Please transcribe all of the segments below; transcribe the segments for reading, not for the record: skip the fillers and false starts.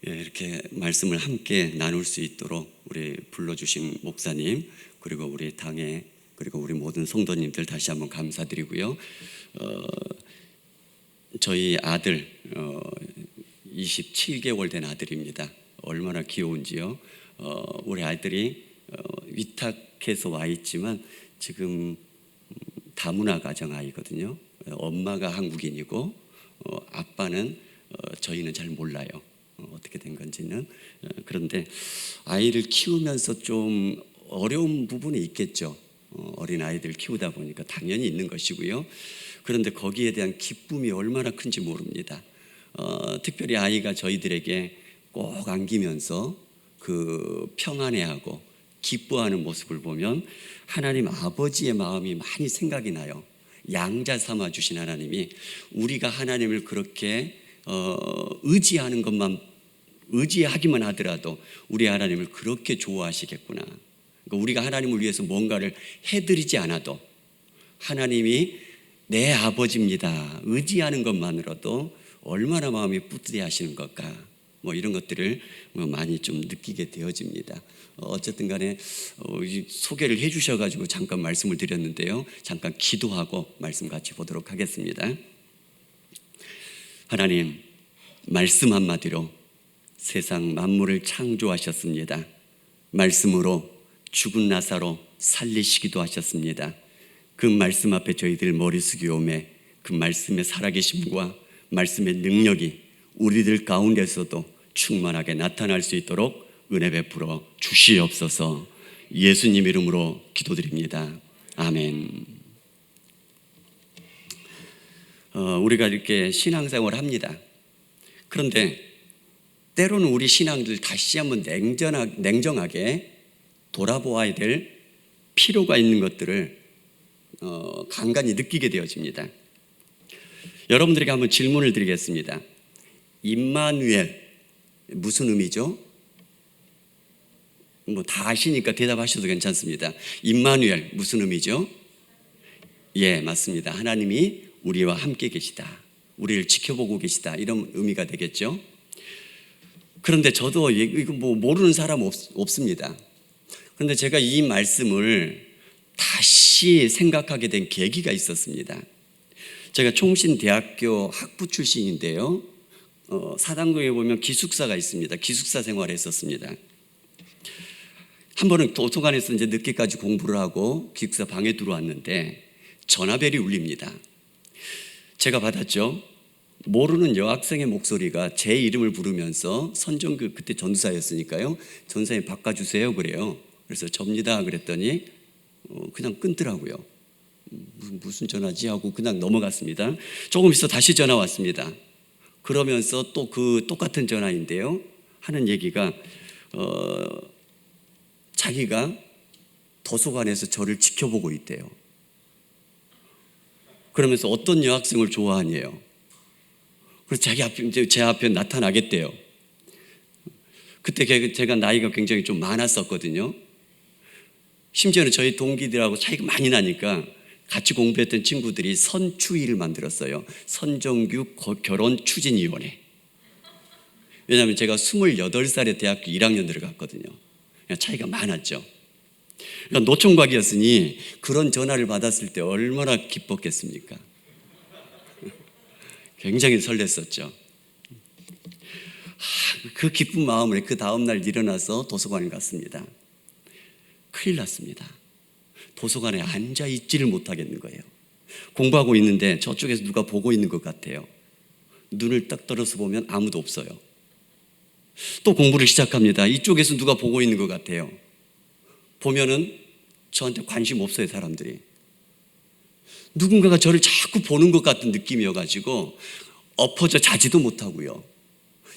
이렇게 말씀을 함께 나눌 수 있도록 우리 불러주신 목사님, 그리고 우리 당회, 그리고 우리 모든 성도님들 다시 한번 감사드리고요. 저희 아들 27개월 된 아들입니다. 얼마나 귀여운지요. 우리 아이들이 위탁해서 와 있지만 지금 다문화 가정 아이거든요. 엄마가 한국인이고 아빠는 저희는 잘 몰라요. 어떻게 된 건지는. 그런데 아이를 키우면서 좀 어려운 부분이 있겠죠. 어린 아이들 키우다 보니까 당연히 있는 것이고요. 그런데 거기에 대한 기쁨이 얼마나 큰지 모릅니다. 특별히 아이가 저희들에게 꼭 안기면서 그 평안해하고 기뻐하는 모습을 보면 하나님 아버지의 마음이 많이 생각이 나요. 양자 삼아 주신 하나님이 우리가 하나님을 그렇게 의지하는 것만 의지하기만 하더라도 우리 하나님을 그렇게 좋아하시겠구나. 그러니까 우리가 하나님을 위해서 뭔가를 해드리지 않아도 하나님이 내 아버지입니다. 의지하는 것만으로도 얼마나 마음이 뿌듯해 하시는 걸까. 이런 것들을 많이 좀 느끼게 되어집니다. 어쨌든 간에 소개를 해 주셔가지고 잠깐 말씀을 드렸는데요. 잠깐 기도하고 말씀 같이 보도록 하겠습니다. 하나님, 말씀 한마디로 세상 만물을 창조하셨습니다. 말씀으로 죽은 나사로 살리시기도 하셨습니다. 그 말씀 앞에 저희들 머리 숙이오매 그 말씀의 살아계심과 말씀의 능력이 우리들 가운데서도 충만하게 나타날 수 있도록 은혜 베풀어 주시옵소서. 예수님 이름으로 기도드립니다. 아멘. 우리가 이렇게 신앙생활을 합니다. 그런데 때로는 우리 신앙들 다시 한번 냉정하게 돌아보아야 될 필요가 있는 것들을 간간히 느끼게 되어집니다. 여러분들에게 한번 질문을 드리겠습니다. 임마누엘 무슨 의미죠? 다 아시니까 대답하셔도 괜찮습니다. 임마누엘 무슨 의미죠? 예, 맞습니다. 하나님이 우리와 함께 계시다, 우리를 지켜보고 계시다, 이런 의미가 되겠죠. 그런데 저도 이거 모르는 사람 없습니다. 그런데 제가 이 말씀을 다시 생각하게 된 계기가 있었습니다. 제가 총신대학교 학부 출신인데요. 사당동에 보면 기숙사가 있습니다. 기숙사 생활을 했었습니다. 한 번은 도서관에서 이제 늦게까지 공부를 하고 기숙사 방에 들어왔는데 전화벨이 울립니다. 제가 받았죠. 모르는 여학생의 목소리가 제 이름을 부르면서 선정교 그때 전도사였으니까요. 전사님 바꿔주세요 그래요. 그래서 접니다 그랬더니 그냥 끊더라고요. 무슨 전화지 하고 그냥 넘어갔습니다. 조금 있어 다시 전화 왔습니다. 그러면서 또 그 똑같은 전화인데요. 하는 얘기가 자기가 도서관에서 저를 지켜보고 있대요. 그러면서 어떤 여학생을 좋아하냐요. 그래서 제 앞에 나타나겠대요. 그때 제가 나이가 굉장히 좀 많았었거든요. 심지어는 저희 동기들하고 차이가 많이 나니까 같이 공부했던 친구들이 선추위를 만들었어요. 선정규 결혼추진위원회. 왜냐하면 제가 28살에 대학교 1학년 들어갔거든요. 차이가 많았죠. 그러니까 노총각이었으니 그런 전화를 받았을 때 얼마나 기뻤겠습니까? 굉장히 설렜었죠. 그 기쁜 마음으로 그 다음날 일어나서 도서관에 갔습니다. 큰일 났습니다. 도서관에 앉아 있지를 못하겠는 거예요. 공부하고 있는데 저쪽에서 누가 보고 있는 것 같아요. 눈을 딱 떨어서 보면 아무도 없어요. 또 공부를 시작합니다. 이쪽에서 누가 보고 있는 것 같아요. 보면은 저한테 관심 없어요, 사람들이. 누군가가 저를 자꾸 보는 것 같은 느낌이어가지고 엎어져 자지도 못하고요.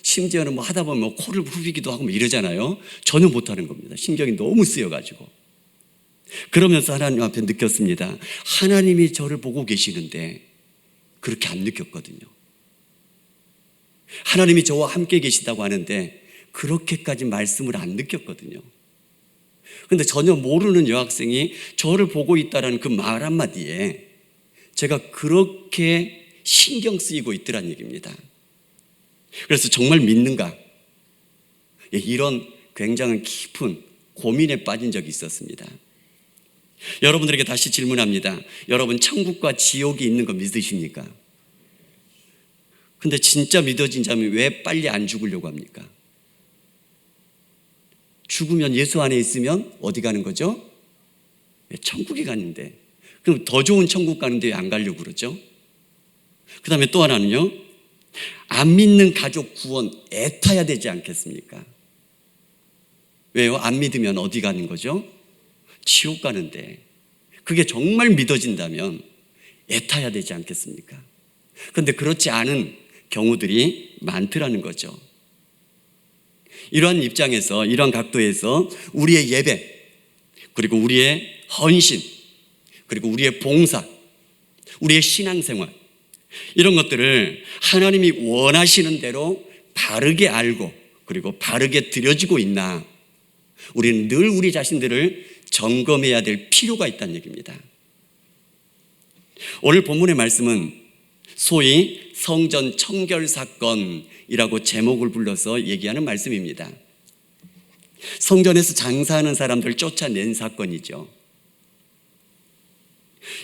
심지어는 하다 보면 코를 후비기도 하고 이러잖아요. 전혀 못하는 겁니다. 신경이 너무 쓰여가지고. 그러면서 하나님 앞에 느꼈습니다. 하나님이 저를 보고 계시는데 그렇게 안 느꼈거든요. 하나님이 저와 함께 계시다고 하는데 그렇게까지 말씀을 안 느꼈거든요. 그런데 전혀 모르는 여학생이 저를 보고 있다는 그 말 한마디에 제가 그렇게 신경 쓰이고 있더란 얘기입니다. 그래서 정말 믿는가? 이런 굉장히 깊은 고민에 빠진 적이 있었습니다. 여러분들에게 다시 질문합니다. 여러분 천국과 지옥이 있는 거 믿으십니까? 근데 진짜 믿어진 자면 왜 빨리 안 죽으려고 합니까? 죽으면 예수 안에 있으면 어디 가는 거죠? 천국에 가는데. 그럼 더 좋은 천국 가는데 왜 안 가려고 그러죠? 그 다음에 또 하나는요, 안 믿는 가족 구원 애타야 되지 않겠습니까? 왜요? 안 믿으면 어디 가는 거죠? 지옥 가는데. 그게 정말 믿어진다면 애타야 되지 않겠습니까? 그런데 그렇지 않은 경우들이 많더라는 거죠. 이러한 입장에서, 이러한 각도에서 우리의 예배, 그리고 우리의 헌신, 그리고 우리의 봉사, 우리의 신앙생활, 이런 것들을 하나님이 원하시는 대로 바르게 알고 그리고 바르게 드려지고 있나, 우리는 늘 우리 자신들을 점검해야 될 필요가 있다는 얘기입니다. 오늘 본문의 말씀은 소위 성전 청결 사건이라고 제목을 불러서 얘기하는 말씀입니다. 성전에서 장사하는 사람들 쫓아낸 사건이죠.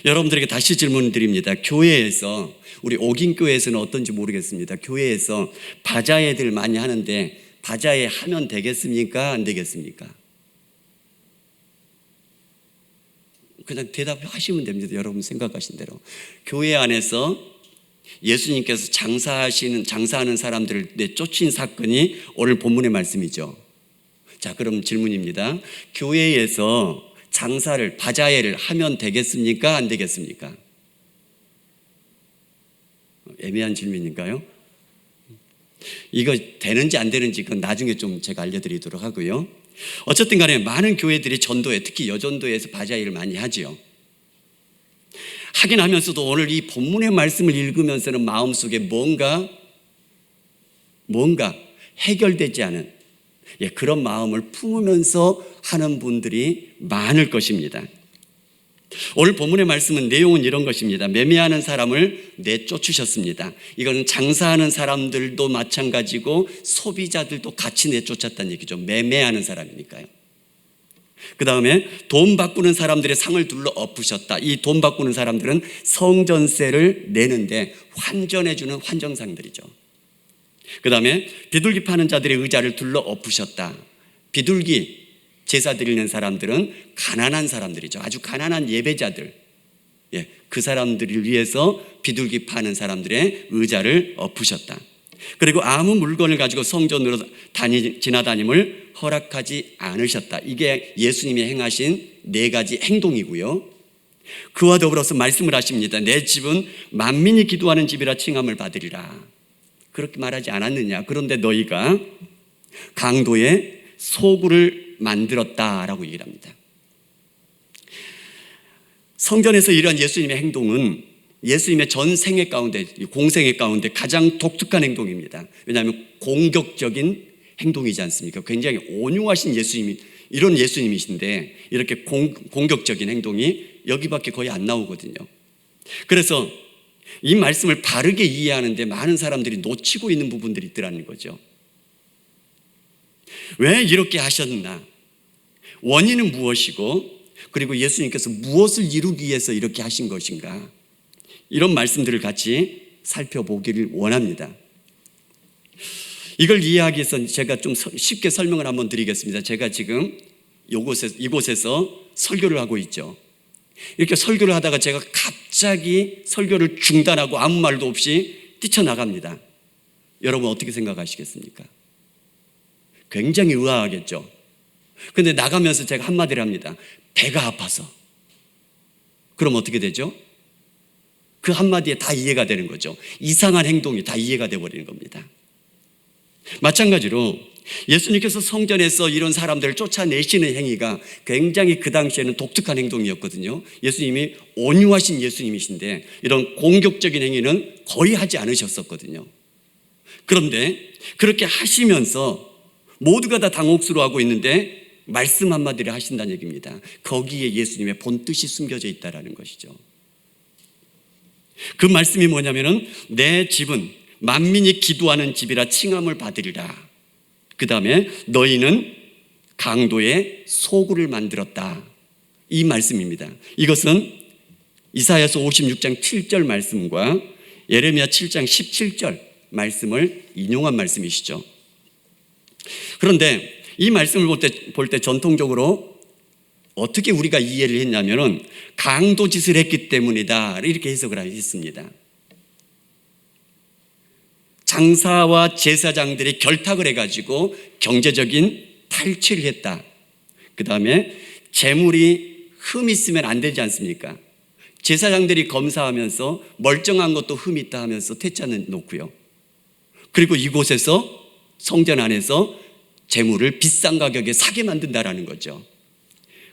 여러분들에게 다시 질문 드립니다. 교회에서, 우리 옥인교회에서는 어떤지 모르겠습니다. 교회에서 바자회들 많이 하는데 바자회 하면 되겠습니까? 안 되겠습니까? 그냥 대답하시면 됩니다. 여러분 생각하신 대로. 교회 안에서 예수님께서 장사하는 사람들을 내쫓은 사건이 오늘 본문의 말씀이죠. 자, 그럼 질문입니다. 교회에서 장사를, 바자회를 하면 되겠습니까? 안 되겠습니까? 애매한 질문인가요? 이거 되는지 안 되는지 그건 나중에 좀 제가 알려드리도록 하고요. 어쨌든 간에 많은 교회들이 전도회, 특히 여전도회에서 바자회를 많이 하지요. 하긴 하면서도 오늘 이 본문의 말씀을 읽으면서는 마음속에 뭔가 해결되지 않은 그런 마음을 품으면서 하는 분들이 많을 것입니다. 오늘 본문의 말씀은 내용은 이런 것입니다. 매매하는 사람을 내쫓으셨습니다. 이거는 장사하는 사람들도 마찬가지고 소비자들도 같이 내쫓았다는 얘기죠. 매매하는 사람이니까요. 그 다음에 돈 바꾸는 사람들의 상을 둘러 엎으셨다. 이 돈 바꾸는 사람들은 성전세를 내는데 환전해주는 환전상들이죠. 그 다음에 비둘기 파는 자들의 의자를 둘러 엎으셨다. 비둘기 제사 드리는 사람들은 가난한 사람들이죠. 아주 가난한 예배자들, 그 사람들을 위해서 비둘기 파는 사람들의 의자를 엎으셨다. 그리고 아무 물건을 가지고 성전으로 지나다님을 허락하지 않으셨다. 이게 예수님이 행하신 4가지 행동이고요. 그와 더불어서 말씀을 하십니다. 내 집은 만민이 기도하는 집이라 칭함을 받으리라. 그렇게 말하지 않았느냐? 그런데 너희가 강도의 소굴을 만들었다라고 얘기를 합니다. 성전에서 이러한 예수님의 행동은 예수님의 전 생애 가운데, 공생애 가운데 가장 독특한 행동입니다. 왜냐하면 공격적인 행동이지 않습니까? 굉장히 온유하신 예수님이, 이런 예수님이신데 이렇게 공격적인 행동이 여기밖에 거의 안 나오거든요. 그래서 이 말씀을 바르게 이해하는데 많은 사람들이 놓치고 있는 부분들이 있더라는 거죠. 왜 이렇게 하셨나? 원인은 무엇이고, 그리고 예수님께서 무엇을 이루기 위해서 이렇게 하신 것인가? 이런 말씀들을 같이 살펴보기를 원합니다. 이걸 이해하기 위해서 제가 좀 쉽게 설명을 한번 드리겠습니다. 제가 지금 이곳에서 설교를 하고 있죠. 이렇게 설교를 하다가 제가 갑자기 설교를 중단하고 아무 말도 없이 뛰쳐나갑니다. 여러분 어떻게 생각하시겠습니까? 굉장히 의아하겠죠. 근데 나가면서 제가 한마디를 합니다. 배가 아파서. 그럼 어떻게 되죠? 그 한마디에 다 이해가 되는 거죠. 이상한 행동이 다 이해가 되어버리는 겁니다. 마찬가지로 예수님께서 성전에서 이런 사람들을 쫓아내시는 행위가 굉장히 그 당시에는 독특한 행동이었거든요. 예수님이 온유하신 예수님이신데 이런 공격적인 행위는 거의 하지 않으셨었거든요. 그런데 그렇게 하시면서 모두가 다 당혹스러워하고 있는데 말씀 한마디를 하신다는 얘기입니다. 거기에 예수님의 본뜻이 숨겨져 있다는 것이죠. 그 말씀이 뭐냐면은 내 집은 만민이 기도하는 집이라 칭함을 받으리라. 그 다음에 너희는 강도의 소굴을 만들었다. 이 말씀입니다. 이것은 이사야서 56장 7절 말씀과 예레미야 7장 17절 말씀을 인용한 말씀이시죠. 그런데 이 말씀을 볼 때 전통적으로 어떻게 우리가 이해를 했냐면은 강도짓을 했기 때문이다 이렇게 해석을 했습니다. 장사와 제사장들이 결탁을 해가지고 경제적인 탈취를 했다. 그 다음에 재물이 흠이 있으면 안 되지 않습니까? 제사장들이 검사하면서 멀쩡한 것도 흠이 있다 하면서 퇴짜는 놓고요. 그리고 이곳에서 성전 안에서 재물을 비싼 가격에 사게 만든다라는 거죠.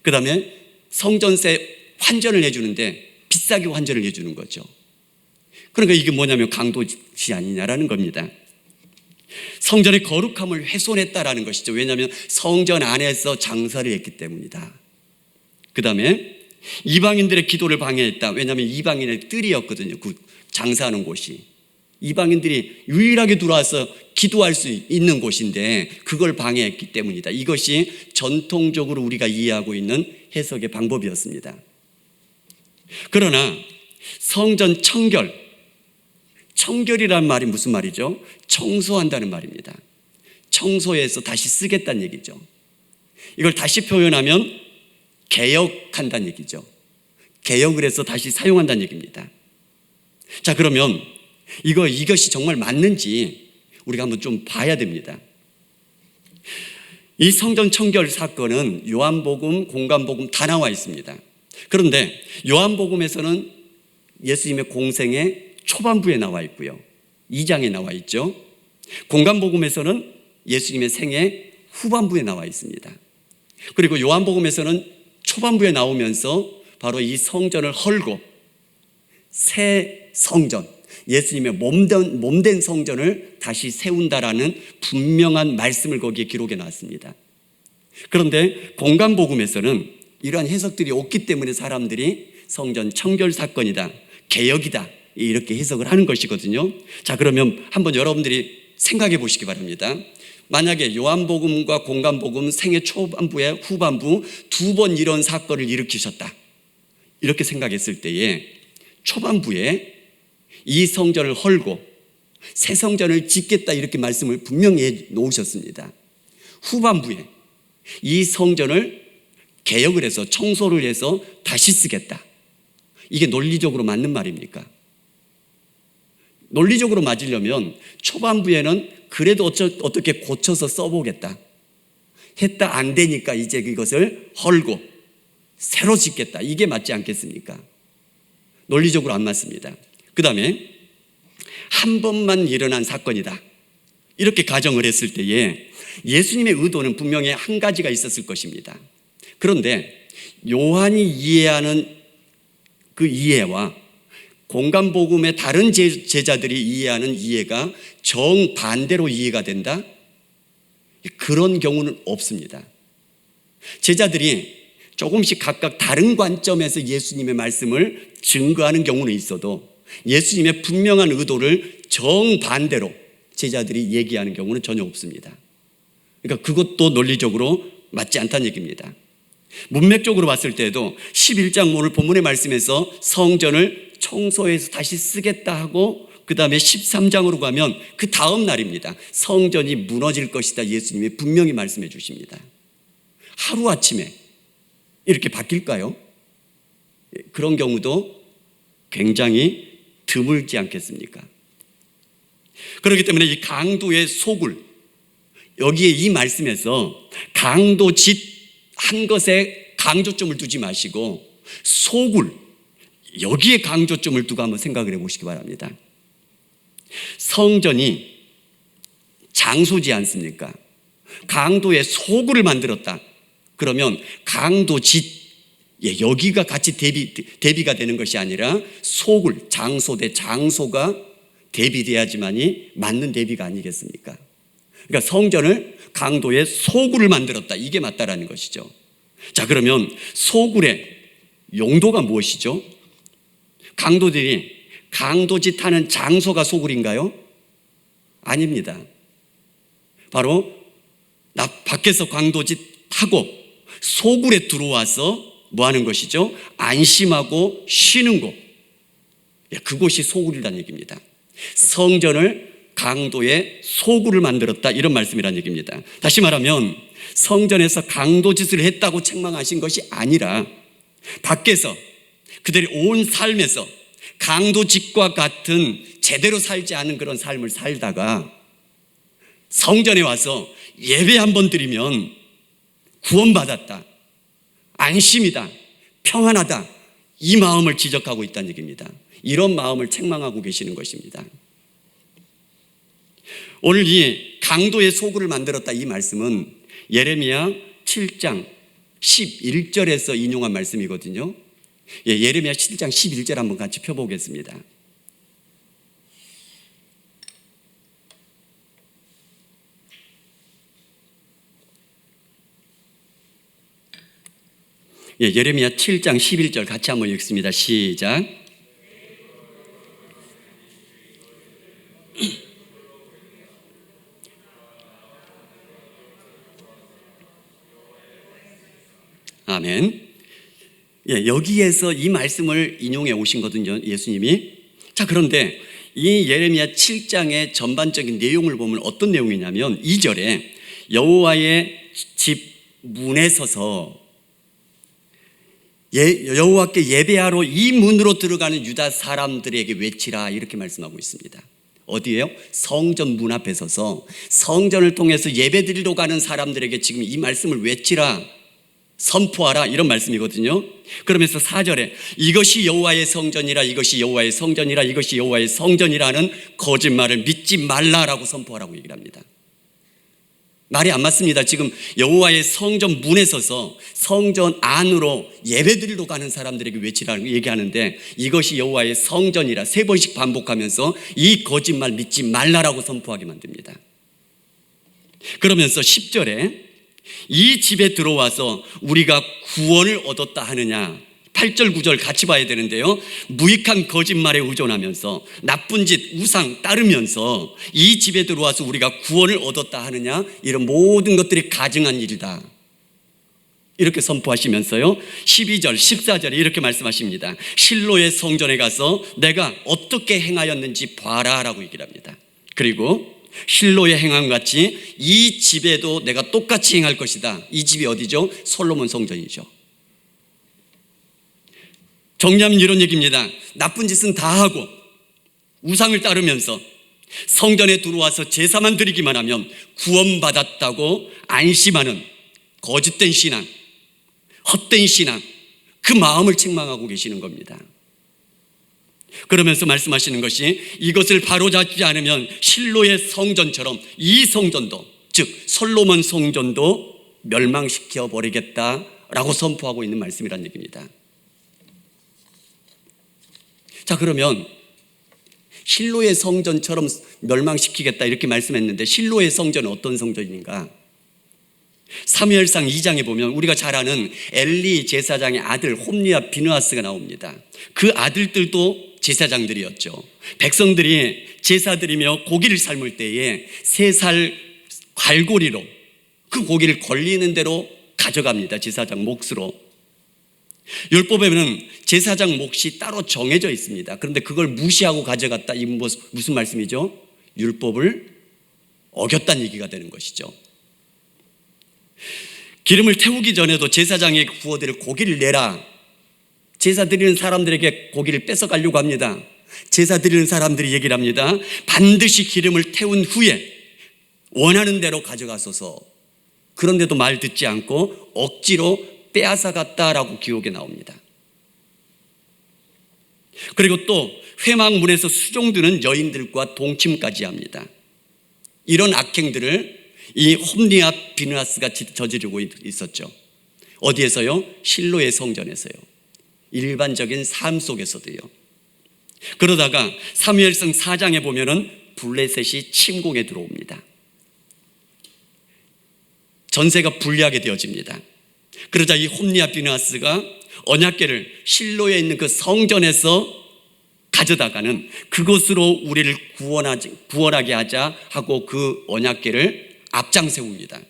그 다음에 성전세 환전을 해주는데 비싸게 환전을 해주는 거죠. 그러니까 이게 뭐냐면 강도짓이 아니냐라는 겁니다. 성전의 거룩함을 훼손했다라는 것이죠. 왜냐하면 성전 안에서 장사를 했기 때문이다. 그 다음에 이방인들의 기도를 방해했다. 왜냐하면 이방인의 뜰이었거든요. 그 장사하는 곳이. 이방인들이 유일하게 들어와서 기도할 수 있는 곳인데 그걸 방해했기 때문이다. 이것이 전통적으로 우리가 이해하고 있는 해석의 방법이었습니다. 그러나 성전 청결이라는 말이 무슨 말이죠? 청소한다는 말입니다. 청소해서 다시 쓰겠다는 얘기죠. 이걸 다시 표현하면 개혁한다는 얘기죠. 개혁을 해서 다시 사용한다는 얘기입니다. 자, 그러면 이것이 정말 맞는지 우리가 한번 좀 봐야 됩니다. 이 성전 청결 사건은 요한복음, 공관복음 다 나와 있습니다. 그런데 요한복음에서는 예수님의 공생의 초반부에 나와 있고요. 2장에 나와 있죠. 공관복음에서는 예수님의 생애 후반부에 나와 있습니다. 그리고 요한복음에서는 초반부에 나오면서 바로 이 성전을 헐고 새 성전, 예수님의 몸된 성전을 다시 세운다라는 분명한 말씀을 거기에 기록해 놨습니다. 그런데 공관복음에서는 이러한 해석들이 없기 때문에 사람들이 성전 청결 사건이다, 개혁이다 이렇게 해석을 하는 것이거든요. 자, 그러면 한번 여러분들이 생각해 보시기 바랍니다. 만약에 요한복음과 공관복음 생애 초반부에 후반부 두 번 이런 사건을 일으키셨다 이렇게 생각했을 때에 초반부에 이 성전을 헐고 새 성전을 짓겠다 이렇게 말씀을 분명히 해 놓으셨습니다. 후반부에 이 성전을 개혁을 해서 청소를 해서 다시 쓰겠다. 이게 논리적으로 맞는 말입니까? 논리적으로 맞으려면 초반부에는 그래도 어떻게 고쳐서 써보겠다 했다. 안 되니까 이제 그것을 헐고 새로 짓겠다. 이게 맞지 않겠습니까? 논리적으로 안 맞습니다. 그 다음에 한 번만 일어난 사건이다 이렇게 가정을 했을 때에 예수님의 의도는 분명히 한 가지가 있었을 것입니다. 그런데 요한이 이해하는 그 이해와 공관복음의 다른 제자들이 이해하는 이해가 정반대로 이해가 된다? 그런 경우는 없습니다. 제자들이 조금씩 각각 다른 관점에서 예수님의 말씀을 증거하는 경우는 있어도 예수님의 분명한 의도를 정반대로 제자들이 얘기하는 경우는 전혀 없습니다. 그러니까 그것도 논리적으로 맞지 않다는 얘기입니다. 문맥적으로 봤을 때도 11장 오늘 본문의 말씀에서 성전을 청소해서 다시 쓰겠다 하고 그 다음에 13장으로 가면 그 다음 날입니다. 성전이 무너질 것이다 예수님이 분명히 말씀해 주십니다. 하루아침에 이렇게 바뀔까요? 그런 경우도 굉장히 드물지 않겠습니까? 그렇기 때문에 이 강도의 소굴, 여기에 이 말씀에서 강도짓 한 것에 강조점을 두지 마시고 소굴, 여기에 강조점을 두고 한번 생각을 해보시기 바랍니다. 성전이 장소지 않습니까? 강도의 소굴을 만들었다. 그러면 강도짓, 여기가 같이 대비가 되는 것이 아니라 소굴, 장소 대 장소가 대비돼야지만이 맞는 대비가 아니겠습니까? 그러니까 성전을 강도의 소굴을 만들었다. 이게 맞다라는 것이죠. 자, 그러면 소굴의 용도가 무엇이죠? 강도들이 강도짓하는 장소가 소굴인가요? 아닙니다. 바로 밖에서 강도짓 하고 소굴에 들어와서 뭐 하는 것이죠? 안심하고 쉬는 곳. 그곳이 소굴이라는 얘기입니다. 성전을 강도의 소굴을 만들었다, 이런 말씀이라는 얘기입니다. 다시 말하면 성전에서 강도짓을 했다고 책망하신 것이 아니라 밖에서 그들이 온 삶에서 강도짓과 같은 제대로 살지 않은 그런 삶을 살다가 성전에 와서 예배 한번 드리면 구원받았다, 안심이다, 평안하다, 이 마음을 지적하고 있다는 얘기입니다. 이런 마음을 책망하고 계시는 것입니다. 오늘 이 강도의 소굴을 만들었다, 이 말씀은 예레미야 7장 11절에서 인용한 말씀이거든요. 예레미야 7장 11절 한번 같이 펴보겠습니다. 예레미야 7장 11절 같이 한번 읽습니다. 시작. 아멘. 여기에서 이 말씀을 인용해 오신 거거든요, 예수님이. 자, 그런데 이 예레미야 7장의 전반적인 내용을 보면 어떤 내용이냐면 2절에 여호와의 집 문에 서서 여호와께 예배하러 이 문으로 들어가는 유다 사람들에게 외치라, 이렇게 말씀하고 있습니다. 어디예요? 성전 문 앞에 서서 성전을 통해서 예배드리러 가는 사람들에게 지금 이 말씀을 외치라, 선포하라, 이런 말씀이거든요. 그러면서 4절에 이것이 여호와의 성전이라, 이것이 여호와의 성전이라, 이것이 여호와의 성전이라는 거짓말을 믿지 말라라고 선포하라고 얘기를 합니다. 말이 안 맞습니다. 지금 여호와의 성전 문에 서서 성전 안으로 예배드리러 가는 사람들에게 외치라고 얘기하는데 이것이 여호와의 성전이라 3번씩 반복하면서 이 거짓말 믿지 말라라고 선포하게 만듭니다. 그러면서 10절에 이 집에 들어와서 우리가 구원을 얻었다 하느냐, 8절 9절 같이 봐야 되는데요, 무익한 거짓말에 의존하면서 나쁜 짓 우상 따르면서 이 집에 들어와서 우리가 구원을 얻었다 하느냐, 이런 모든 것들이 가증한 일이다, 이렇게 선포하시면서요 12절 14절에 이렇게 말씀하십니다. 실로의 성전에 가서 내가 어떻게 행하였는지 봐라 라고 얘기를 합니다. 그리고 실로의 행함같이 이 집에도 내가 똑같이 행할 것이다. 이 집이 어디죠? 솔로몬 성전이죠. 정리하면 이런 얘기입니다. 나쁜 짓은 다 하고 우상을 따르면서 성전에 들어와서 제사만 드리기만 하면 구원받았다고 안심하는 거짓된 신앙, 헛된 신앙, 그 마음을 책망하고 계시는 겁니다. 그러면서 말씀하시는 것이 이것을 바로잡지 않으면 실로의 성전처럼 이 성전도, 즉 솔로몬 성전도 멸망시켜 버리겠다라고 선포하고 있는 말씀이란 얘기입니다. 자, 그러면 실로의 성전처럼 멸망시키겠다 이렇게 말씀했는데 실로의 성전은 어떤 성전인가? 사무엘상 2장에 보면 우리가 잘 아는 엘리 제사장의 아들 홈리와 비느하스가 나옵니다. 그 아들들도 제사장들이었죠. 백성들이 제사 드리며 고기를 삶을 때에 3살 갈고리로 그 고기를 걸리는 대로 가져갑니다. 제사장 몫으로. 율법에는 제사장 몫이 따로 정해져 있습니다. 그런데 그걸 무시하고 가져갔다, 이 무슨 말씀이죠? 율법을 어겼다는 얘기가 되는 것이죠. 기름을 태우기 전에도 제사장에게 구워드릴 고기를 내라, 제사 드리는 사람들에게 고기를 뺏어가려고 합니다. 제사 드리는 사람들이 얘기를 합니다. 반드시 기름을 태운 후에 원하는 대로 가져가소서. 그런데도 말 듣지 않고 억지로 빼앗아갔다라고 기록에 나옵니다. 그리고 또 회막문에서 수종드는 여인들과 동침까지 합니다. 이런 악행들을 이 홈리와 비느하스가 저지르고 있었죠. 어디에서요? 실로의 성전에서요. 일반적인 삶 속에서도요. 그러다가 사무엘상 4장에 보면은 블레셋이 침공에 들어옵니다. 전세가 불리하게 되어집니다. 그러자 이 홈리와 비느하스가 언약궤를 실로에 있는 그 성전에서 가져다가는 그곳으로 우리를 구원하게 하자 하고 그 언약궤를 앞장 세웁니다.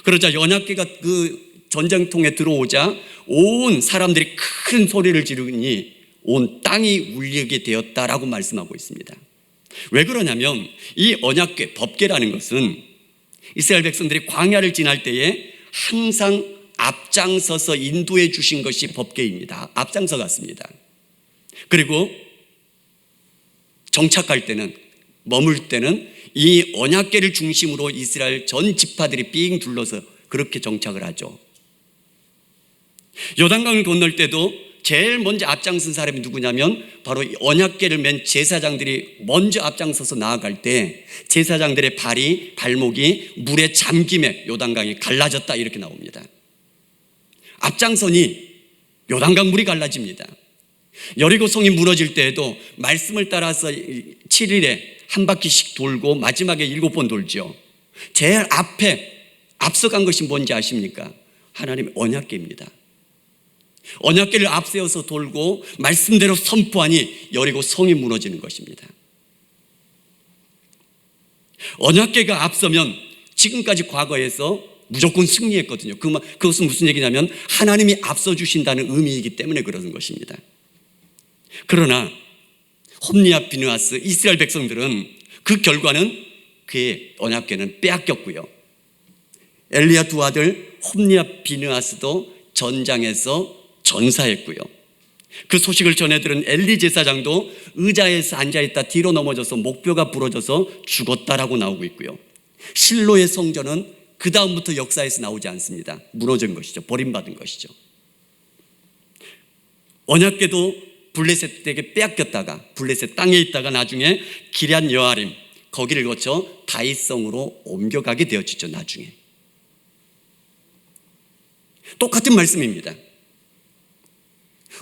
그러자 언약궤가 그 전쟁통에 들어오자 온 사람들이 큰 소리를 지르니 온 땅이 울리게 되었다라고 말씀하고 있습니다. 왜 그러냐면 이 언약궤, 법궤라는 것은 이스라엘 백성들이 광야를 지날 때에 항상 앞장서서 인도해 주신 것이 법궤입니다. 앞장서 갔습니다. 그리고 정착할 때는, 머물 때는 이 언약궤를 중심으로 이스라엘 전 지파들이 삥 둘러서 그렇게 정착을 하죠. 요단강을 건널 때도 제일 먼저 앞장선 사람이 누구냐면 바로 언약궤를 맨 제사장들이 먼저 앞장서서 나아갈 때 제사장들의 발목이 물에 잠김에 요단강이 갈라졌다 이렇게 나옵니다. 앞장서니 요단강 물이 갈라집니다. 여리고성이 무너질 때에도 말씀을 따라서 7일에 한 바퀴씩 돌고 마지막에 7번 돌죠. 제일 앞서간 것이 뭔지 아십니까? 하나님의 언약궤입니다. 언약궤를 앞세워서 돌고 말씀대로 선포하니 여리고성이 무너지는 것입니다. 언약궤가 앞서면 지금까지 과거에서 무조건 승리했거든요. 그것은 무슨 얘기냐면 하나님이 앞서 주신다는 의미이기 때문에 그러는 것입니다. 그러나 홈리와 비느하스 이스라엘 백성들은 그 결과는 그의 언약궤는 빼앗겼고요. 엘리야 두 아들 홈리와 비느하스도 전장에서 전사했고요. 그 소식을 전해 들은 엘리 제사장도 의자에서 앉아있다 뒤로 넘어져서 목뼈가 부러져서 죽었다라고 나오고 있고요. 실로의 성전은 그 다음부터 역사에서 나오지 않습니다. 무너진 것이죠. 버림받은 것이죠. 언약궤도 블레셋에게 빼앗겼다가 블레셋 땅에 있다가 나중에 기럇 여아림 거기를 거쳐 다윗성으로 옮겨가게 되어지죠. 나중에 똑같은 말씀입니다.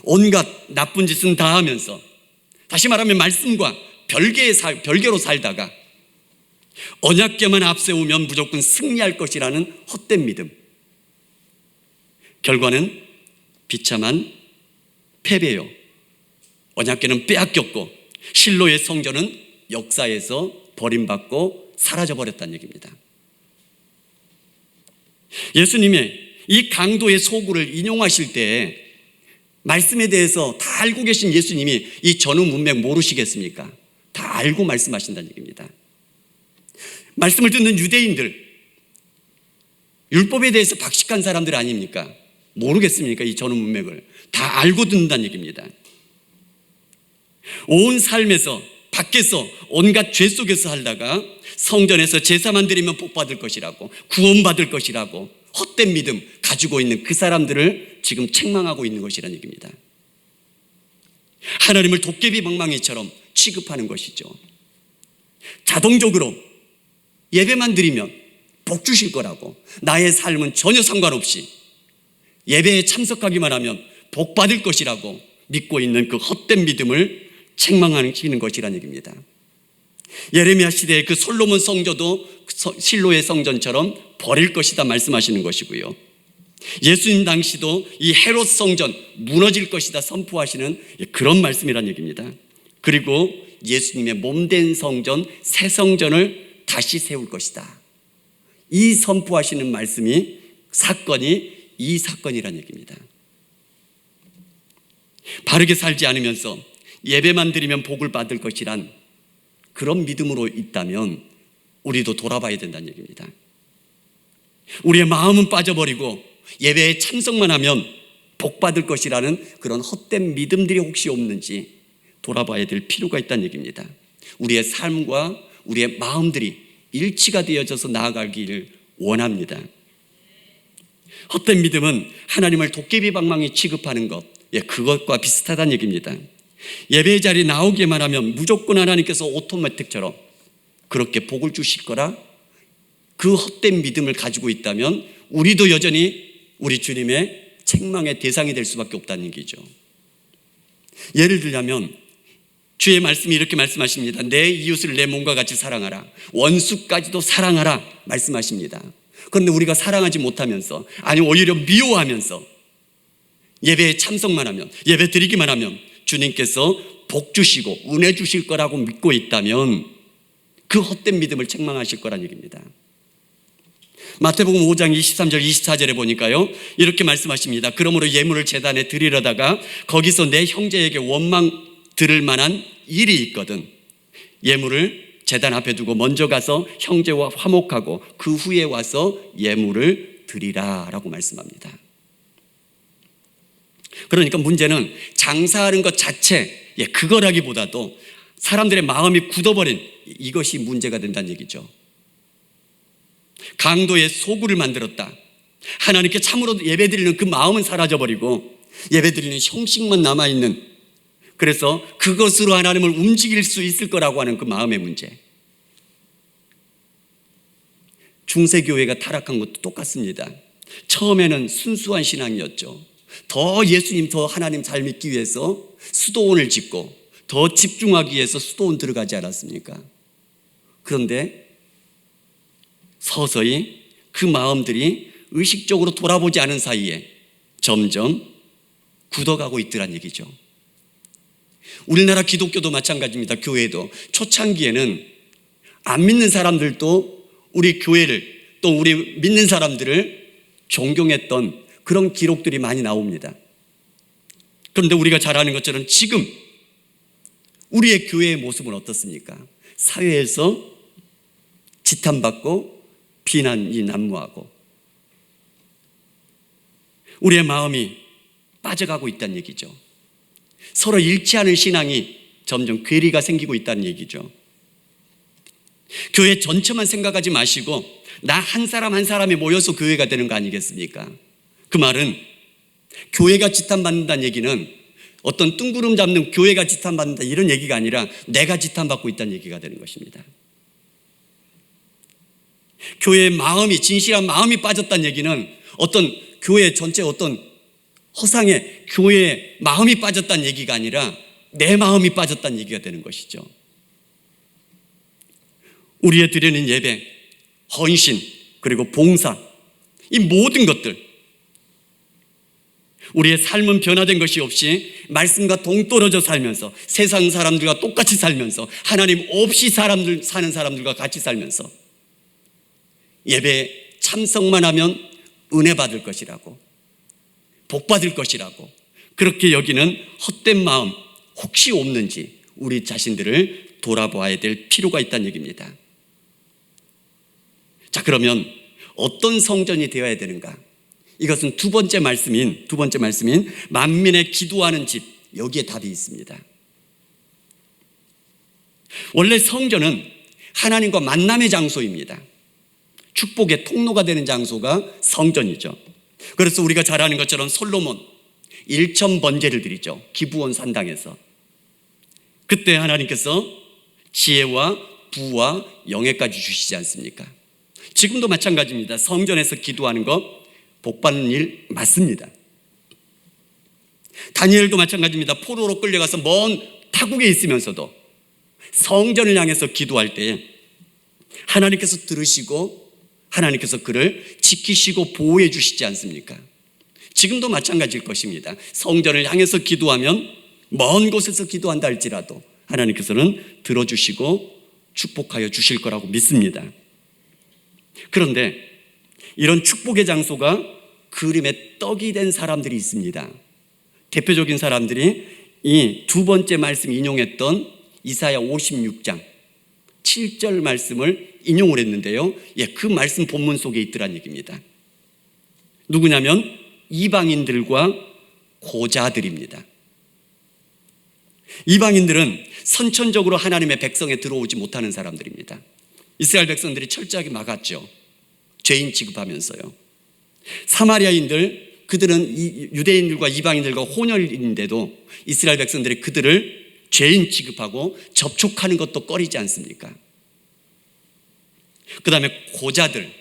온갖 나쁜 짓은 다 하면서, 다시 말하면 말씀과 별개로 살다가 언약궤만 앞세우면 무조건 승리할 것이라는 헛된 믿음, 결과는 비참한 패배요. 언약궤는 빼앗겼고 실로의 성전은 역사에서 버림받고 사라져버렸다는 얘기입니다. 예수님의 이 강도의 소구를 인용하실 때 말씀에 대해서 다 알고 계신 예수님이 이 전후 문맥 모르시겠습니까? 다 알고 말씀하신다는 얘기입니다. 말씀을 듣는 유대인들, 율법에 대해서 박식한 사람들 아닙니까? 모르겠습니까? 이 전후 문맥을 다 알고 듣는다는 얘기입니다. 온 삶에서 밖에서 온갖 죄 속에서 살다가 성전에서 제사만 드리면 복 받을 것이라고, 구원받을 것이라고 헛된 믿음 가지고 있는 그 사람들을 지금 책망하고 있는 것이라는 얘기입니다. 하나님을 도깨비 방망이처럼 취급하는 것이죠. 자동적으로 예배만 드리면 복 주실 거라고, 나의 삶은 전혀 상관없이 예배에 참석하기만 하면 복 받을 것이라고 믿고 있는 그 헛된 믿음을 책망하시는 것이라는 얘기입니다. 예레미야 시대의 그 솔로몬 성전도 실로의 성전처럼 버릴 것이다 말씀하시는 것이고요. 예수님 당시도 이 헤롯 성전 무너질 것이다 선포하시는 그런 말씀이란 얘기입니다. 그리고 예수님의 몸된 성전, 새 성전을 다시 세울 것이다. 이 선포하시는 말씀이 이 사건이란 얘기입니다. 바르게 살지 않으면서 예배만 드리면 복을 받을 것이란 그런 믿음으로 있다면 우리도 돌아봐야 된다는 얘기입니다. 우리의 마음은 빠져버리고 예배에 참석만 하면 복 받을 것이라는 그런 헛된 믿음들이 혹시 없는지 돌아봐야 될 필요가 있다는 얘기입니다. 우리의 삶과 우리의 마음들이 일치가 되어져서 나아가기를 원합니다. 헛된 믿음은 하나님을 도깨비 방망이 취급하는 것, 그것과 비슷하다는 얘기입니다. 예배 자리에 나오기만 하면 무조건 하나님께서 오토매틱처럼 그렇게 복을 주실 거라, 그 헛된 믿음을 가지고 있다면 우리도 여전히 우리 주님의 책망의 대상이 될 수밖에 없다는 얘기죠. 예를 들자면 주의 말씀이 이렇게 말씀하십니다. 내 이웃을 내 몸과 같이 사랑하라, 원수까지도 사랑하라 말씀하십니다. 그런데 우리가 사랑하지 못하면서, 아니 오히려 미워하면서 예배에 참석만 하면, 예배 드리기만 하면 주님께서 복 주시고 은혜 주실 거라고 믿고 있다면 그 헛된 믿음을 책망하실 거란 얘기입니다. 마태복음 5장 23절 24절에 보니까요, 이렇게 말씀하십니다. 그러므로 예물을 제단에 드리려다가 거기서 내 형제에게 원망 들을 만한 일이 있거든 예물을 제단 앞에 두고 먼저 가서 형제와 화목하고 그 후에 와서 예물을 드리라 라고 말씀합니다. 그러니까 문제는 장사하는 것 자체, 그거라기보다도 사람들의 마음이 굳어버린 이것이 문제가 된다는 얘기죠. 강도의 소굴을 만들었다. 하나님께 참으로 예배드리는 그 마음은 사라져버리고 예배드리는 형식만 남아있는, 그래서 그것으로 하나님을 움직일 수 있을 거라고 하는 그 마음의 문제. 중세교회가 타락한 것도 똑같습니다. 처음에는 순수한 신앙이었죠. 더 예수님, 더 하나님 잘 믿기 위해서 수도원을 짓고 더 집중하기 위해서 수도원 들어가지 않았습니까? 그런데 서서히 그 마음들이 의식적으로 돌아보지 않은 사이에 점점 굳어가고 있더란 얘기죠. 우리나라 기독교도 마찬가지입니다. 교회도 초창기에는 안 믿는 사람들도 우리 교회를, 또 우리 믿는 사람들을 존경했던 그런 기록들이 많이 나옵니다. 그런데 우리가 잘 아는 것처럼 지금 우리의 교회의 모습은 어떻습니까? 사회에서 지탄받고 비난이 난무하고 우리의 마음이 빠져가고 있다는 얘기죠. 서로 일치하는 신앙이 점점 괴리가 생기고 있다는 얘기죠. 교회 전체만 생각하지 마시고 나 한 사람 한 사람이 모여서 교회가 되는 거 아니겠습니까? 그 말은 교회가 지탄받는다는 얘기는 어떤 뜬구름 잡는 교회가 지탄받는다 이런 얘기가 아니라 내가 지탄받고 있다는 얘기가 되는 것입니다. 교회의 마음이, 진실한 마음이 빠졌다는 얘기는 어떤 교회 전체 어떤 허상에 교회의 마음이 빠졌다는 얘기가 아니라 내 마음이 빠졌다는 얘기가 되는 것이죠. 우리의 드리는 예배, 헌신, 그리고 봉사, 이 모든 것들, 우리의 삶은 변화된 것이 없이 말씀과 동떨어져 살면서 세상 사람들과 똑같이 살면서 하나님 없이 사는 사람들과 같이 살면서 예배에 참석만 하면 은혜 받을 것이라고, 복 받을 것이라고 그렇게 여기는 헛된 마음 혹시 없는지 우리 자신들을 돌아보아야 될 필요가 있다는 얘기입니다. 자, 그러면 어떤 성전이 되어야 되는가? 이것은 두 번째 말씀인 만민의 기도하는 집, 여기에 답이 있습니다. 원래 성전은 하나님과 만남의 장소입니다. 축복의 통로가 되는 장소가 성전이죠. 그래서 우리가 잘 아는 것처럼 솔로몬 1천 번제를 드리죠. 기브온 산당에서. 그때 하나님께서 지혜와 부와 영예까지 주시지 않습니까? 지금도 마찬가지입니다. 성전에서 기도하는 것 복받는 일 맞습니다. 다니엘도 마찬가지입니다. 포로로 끌려가서 먼 타국에 있으면서도 성전을 향해서 기도할 때 하나님께서 들으시고 하나님께서 그를 지키시고 보호해 주시지 않습니까? 지금도 마찬가지일 것입니다. 성전을 향해서 기도하면 먼 곳에서 기도한다 할지라도 하나님께서는 들어주시고 축복하여 주실 거라고 믿습니다. 그런데 이런 축복의 장소가 그림의 떡이 된 사람들이 있습니다. 대표적인 사람들이 이 두 번째 말씀 인용했던 이사야 56장 7절 말씀을 인용을 했는데요. 그 말씀 본문 속에 있더란 얘기입니다. 누구냐면 이방인들과 고자들입니다. 이방인들은 선천적으로 하나님의 백성에 들어오지 못하는 사람들입니다. 이스라엘 백성들이 철저하게 막았죠. 죄인 취급하면서요. 사마리아인들, 그들은 유대인들과 이방인들과 혼혈인데도 이스라엘 백성들이 그들을 죄인 취급하고 접촉하는 것도 꺼리지 않습니까? 그 다음에 고자들,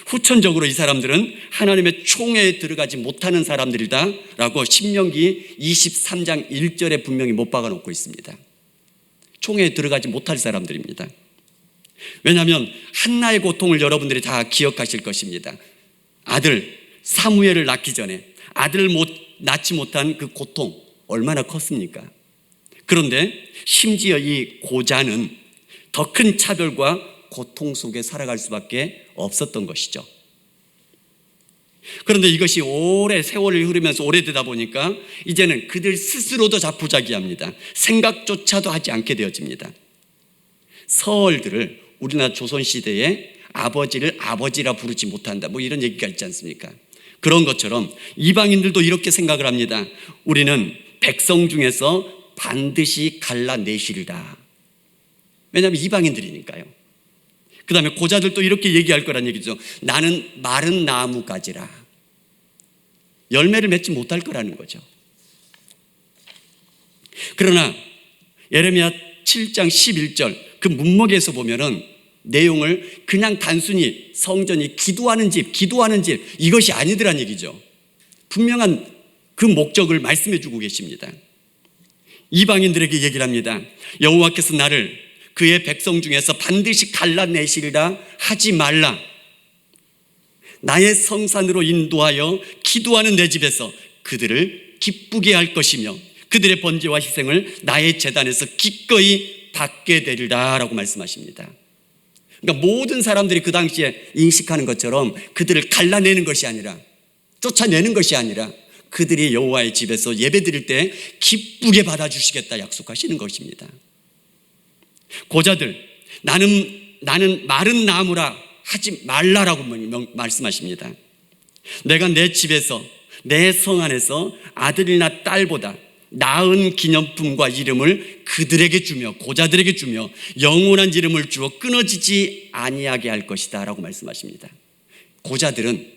후천적으로 이 사람들은 하나님의 총회에 들어가지 못하는 사람들이다 라고 신명기 23장 1절에 분명히 못 박아놓고 있습니다. 총회에 들어가지 못할 사람들입니다. 왜냐하면 한나의 고통을 여러분들이 다 기억하실 것입니다. 아들 사무엘을 낳기 전에 아들을 낳지 못한 그 고통 얼마나 컸습니까? 그런데 심지어 이 고자는 더 큰 차별과 고통 속에 살아갈 수밖에 없었던 것이죠. 그런데 이것이 오래 세월이 흐르면서 오래되다 보니까 이제는 그들 스스로도 자포자기합니다. 생각조차도 하지 않게 되어집니다. 서얼들을 우리나라 조선시대에 아버지를 아버지라 부르지 못한다, 뭐 이런 얘기가 있지 않습니까? 그런 것처럼 이방인들도 이렇게 생각을 합니다. 우리는 백성 중에서 반드시 갈라내시리라. 왜냐하면 이방인들이니까요. 그 다음에 고자들도 이렇게 얘기할 거란 얘기죠. 나는 마른 나무가지라. 열매를 맺지 못할 거라는 거죠. 그러나 예레미야 7장 11절 그 문맥에서 보면은 내용을 그냥 단순히 성전이 기도하는 집 이것이 아니더란 얘기죠. 분명한 그 목적을 말씀해 주고 계십니다. 이방인들에게 얘기를 합니다. 여호와께서 나를 그의 백성 중에서 반드시 갈라내시리라 하지 말라. 나의 성산으로 인도하여 기도하는 내 집에서 그들을 기쁘게 할 것이며 그들의 번제와 희생을 나의 제단에서 기꺼이 받게 되리라 라고 말씀하십니다. 그러니까 모든 사람들이 그 당시에 인식하는 것처럼 그들을 갈라내는 것이 아니라, 쫓아내는 것이 아니라 그들이 여호와의 집에서 예배드릴 때 기쁘게 받아주시겠다 약속하시는 것입니다. 고자들, 나는 마른 나무라 하지 말라라고 말씀하십니다. 내가 내 집에서 내 성 안에서 아들이나 딸보다 나은 기념품과 이름을 그들에게 주며 고자들에게 주며 영원한 이름을 주어 끊어지지 아니하게 할 것이다 라고 말씀하십니다. 고자들은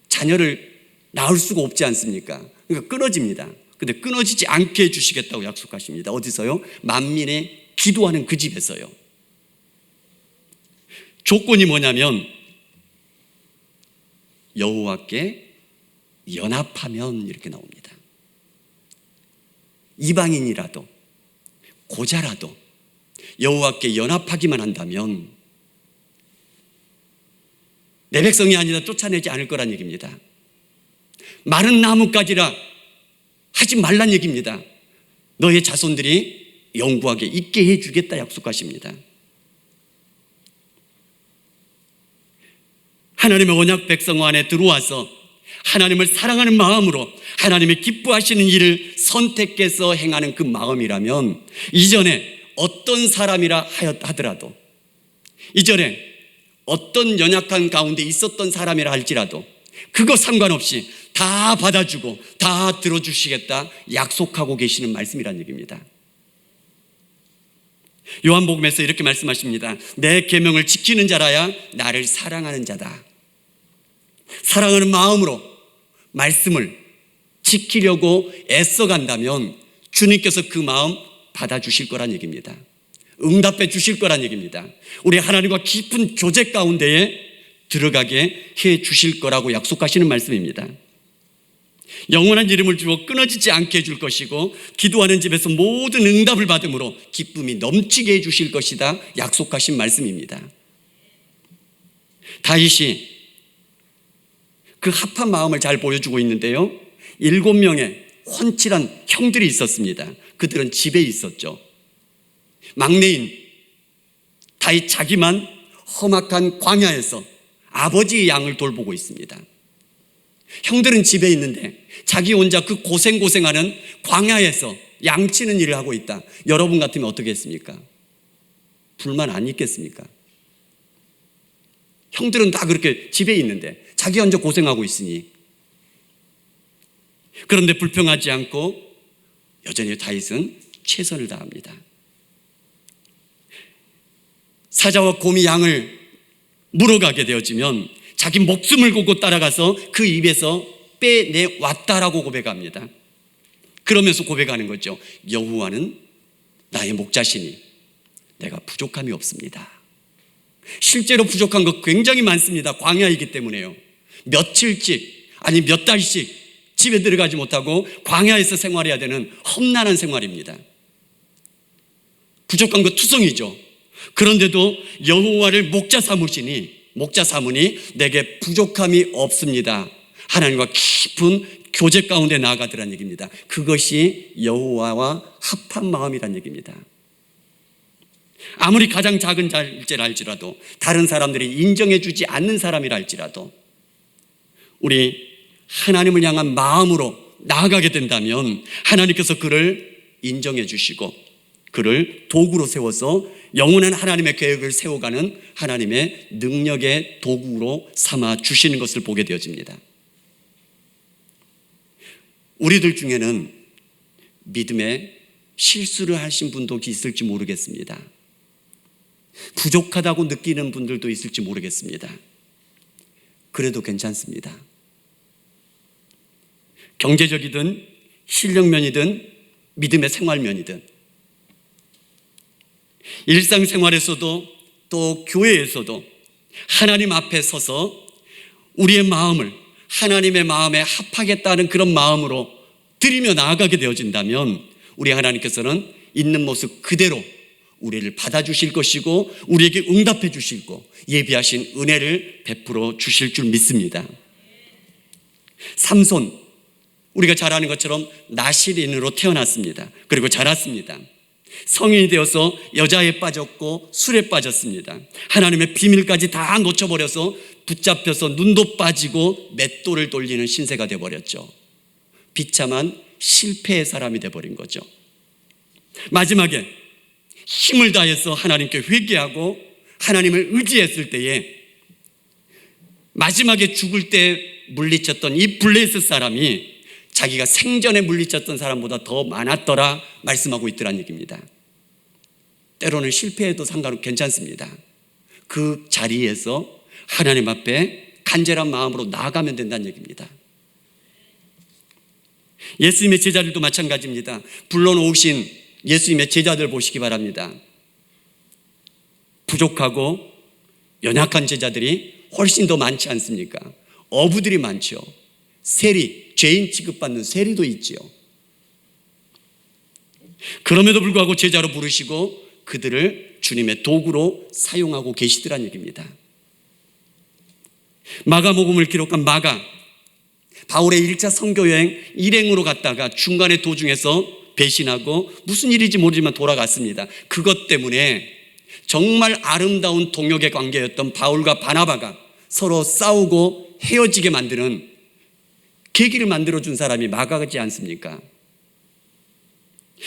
자녀를 낳을 수가 없지 않습니까? 그러니까 끊어집니다. 근데 끊어지지 않게 해주시겠다고 약속하십니다. 어디서요? 만민의 기도하는 그 집에서요. 조건이 뭐냐면 여호와께 연합하면 이렇게 나옵니다. 이방인이라도 고자라도 여호와께 연합하기만 한다면 내 백성이 아니라 쫓아내지 않을 거란 얘기입니다. 마른 나무까지라 하지 말란 얘기입니다. 너의 자손들이 영구하게 있게 해주겠다 약속하십니다. 하나님의 언약 백성 안에 들어와서 하나님을 사랑하는 마음으로 하나님의 기뻐하시는 일을 선택해서 행하는 그 마음이라면 이전에 어떤 사람이라 하더라도, 이전에 어떤 연약한 가운데 있었던 사람이라 할지라도 그거 상관없이 다 받아주고 다 들어주시겠다 약속하고 계시는 말씀이란 얘기입니다. 요한복음에서 이렇게 말씀하십니다. 내 계명을 지키는 자라야 나를 사랑하는 자다. 사랑하는 마음으로 말씀을 지키려고 애써간다면 주님께서 그 마음 받아주실 거란 얘기입니다. 응답해 주실 거란 얘기입니다. 우리 하나님과 깊은 교제 가운데에 들어가게 해 주실 거라고 약속하시는 말씀입니다. 영원한 이름을 주어 끊어지지 않게 해줄 것이고 기도하는 집에서 모든 응답을 받음으로 기쁨이 넘치게 해주실 것이다 약속하신 말씀입니다. 다윗이 그 합한 마음을 잘 보여주고 있는데요, 7명의 훤칠한 형들이 있었습니다. 그들은 집에 있었죠. 막내인 다윗 자기만 험악한 광야에서 아버지의 양을 돌보고 있습니다. 형들은 집에 있는데 자기 혼자 그 고생하는 광야에서 양치는 일을 하고 있다. 여러분 같으면 어떻게 했습니까? 불만 안 있겠습니까? 형들은 다 그렇게 집에 있는데 자기 혼자 고생하고 있으니. 그런데 불평하지 않고 여전히 다윗은 최선을 다합니다. 사자와 곰이 양을 물어가게 되어지면 자기 목숨을 걸고 따라가서 그 입에서 빼내왔다라고 고백합니다. 그러면서 고백하는 거죠. 여호와는 나의 목자시니 내가 부족함이 없습니다. 실제로 부족한 거 굉장히 많습니다. 광야이기 때문에요. 며칠씩 아니 몇 달씩 집에 들어가지 못하고 광야에서 생활해야 되는 험난한 생활입니다. 부족한 거 투성이죠. 그런데도 여호와를 목자 삼으니 내게 부족함이 없습니다. 하나님과 깊은 교제 가운데 나아가더란 얘기입니다. 그것이 여호와와 합한 마음이란 얘기입니다. 아무리 가장 작은 자일지라 할지라도, 다른 사람들이 인정해주지 않는 사람이라 할지라도 우리 하나님을 향한 마음으로 나아가게 된다면 하나님께서 그를 인정해 주시고 그를 도구로 세워서 영원한 하나님의 계획을 세워가는 하나님의 능력의 도구로 삼아 주시는 것을 보게 되어집니다. 우리들 중에는 믿음에 실수를 하신 분도 있을지 모르겠습니다. 부족하다고 느끼는 분들도 있을지 모르겠습니다. 그래도 괜찮습니다. 경제적이든 실력면이든 믿음의 생활면이든 일상생활에서도 또 교회에서도 하나님 앞에 서서 우리의 마음을 하나님의 마음에 합하겠다는 그런 마음으로 드리며 나아가게 되어진다면 우리 하나님께서는 있는 모습 그대로 우리를 받아주실 것이고 우리에게 응답해 주시고 예비하신 은혜를 베풀어 주실 줄 믿습니다. 삼손, 우리가 잘 아는 것처럼 나실인으로 태어났습니다. 그리고 자랐습니다. 성인이 되어서 여자에 빠졌고 술에 빠졌습니다. 하나님의 비밀까지 다 놓쳐버려서 붙잡혀서 눈도 빠지고 맷돌을 돌리는 신세가 되어버렸죠. 비참한 실패의 사람이 되어버린 거죠. 마지막에 힘을 다해서 하나님께 회개하고 하나님을 의지했을 때에 마지막에 죽을 때 물리쳤던 이 블레셋 사람이 자기가 생전에 물리쳤던 사람보다 더 많았더라 말씀하고 있더란 얘기입니다. 때로는 실패해도 상관없 괜찮습니다. 그 자리에서 하나님 앞에 간절한 마음으로 나아가면 된다는 얘기입니다. 예수님의 제자들도 마찬가지입니다. 불러놓으신 예수님의 제자들 보시기 바랍니다. 부족하고 연약한 제자들이 훨씬 더 많지 않습니까? 어부들이 많죠. 세리, 죄인 취급받는 세리도 있지요. 그럼에도 불구하고 제자로 부르시고 그들을 주님의 도구로 사용하고 계시더란 얘기입니다. 마가복음을 기록한 마가, 바울의 1차 선교여행 일행으로 갔다가 중간에 도중에서 배신하고 무슨 일인지 모르지만 돌아갔습니다. 그것 때문에 정말 아름다운 동역의 관계였던 바울과 바나바가 서로 싸우고 헤어지게 만드는 계기를 만들어준 사람이 마가지 않습니까?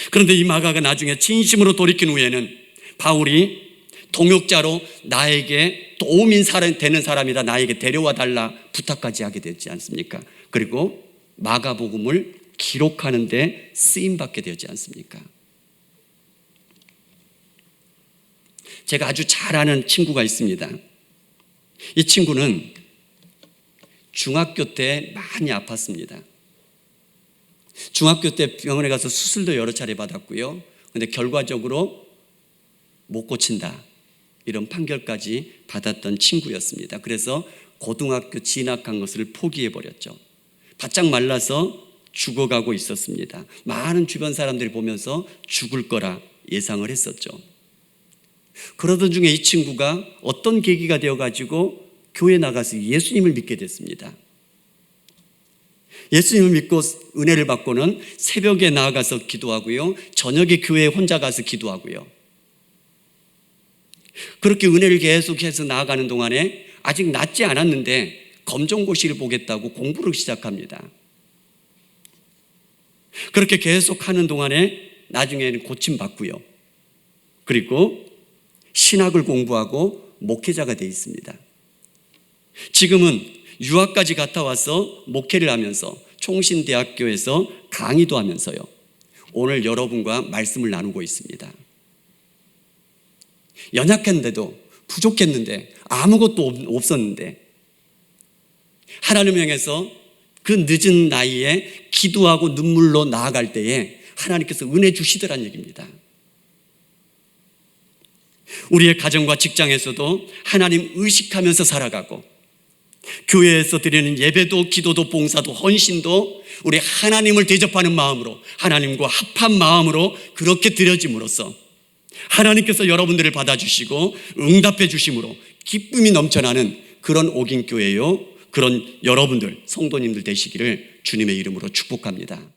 그런데 이 마가가 나중에 진심으로 돌이킨 후에는 바울이 동역자로 나에게 도움이 되는 사람이다, 나에게 데려와 달라 부탁까지 하게 되지 않습니까? 그리고 마가복음을 기록하는 데 쓰임받게 되지 않습니까? 제가 아주 잘 아는 친구가 있습니다. 이 친구는 중학교 때 많이 아팠습니다. 중학교 때 병원에 가서 수술도 여러 차례 받았고요. 근데 결과적으로 못 고친다, 이런 판결까지 받았던 친구였습니다. 그래서 고등학교 진학한 것을 포기해버렸죠. 바짝 말라서 죽어가고 있었습니다. 많은 주변 사람들이 보면서 죽을 거라 예상을 했었죠. 그러던 중에 이 친구가 어떤 계기가 되어가지고 교회 나가서 예수님을 믿게 됐습니다. 예수님을 믿고 은혜를 받고는 새벽에 나아가서 기도하고요, 저녁에 교회에 혼자 가서 기도하고요. 그렇게 은혜를 계속해서 나아가는 동안에 아직 낫지 않았는데 검정고시를 보겠다고 공부를 시작합니다. 그렇게 계속 하는 동안에 나중에는 고침받고요. 그리고 신학을 공부하고 목회자가 되어 있습니다. 지금은 유학까지 갔다 와서 목회를 하면서 총신대학교에서 강의도 하면서요, 오늘 여러분과 말씀을 나누고 있습니다. 연약했는데도, 부족했는데, 아무것도 없었는데 하나님을 향해서 그 늦은 나이에 기도하고 눈물로 나아갈 때에 하나님께서 은혜 주시더란 얘기입니다. 우리의 가정과 직장에서도 하나님 의식하면서 살아가고, 교회에서 드리는 예배도 기도도 봉사도 헌신도 우리 하나님을 대접하는 마음으로, 하나님과 합한 마음으로 그렇게 드려짐으로써 하나님께서 여러분들을 받아주시고 응답해 주심으로 기쁨이 넘쳐나는 그런 옥인교회요, 그런 여러분들 성도님들 되시기를 주님의 이름으로 축복합니다.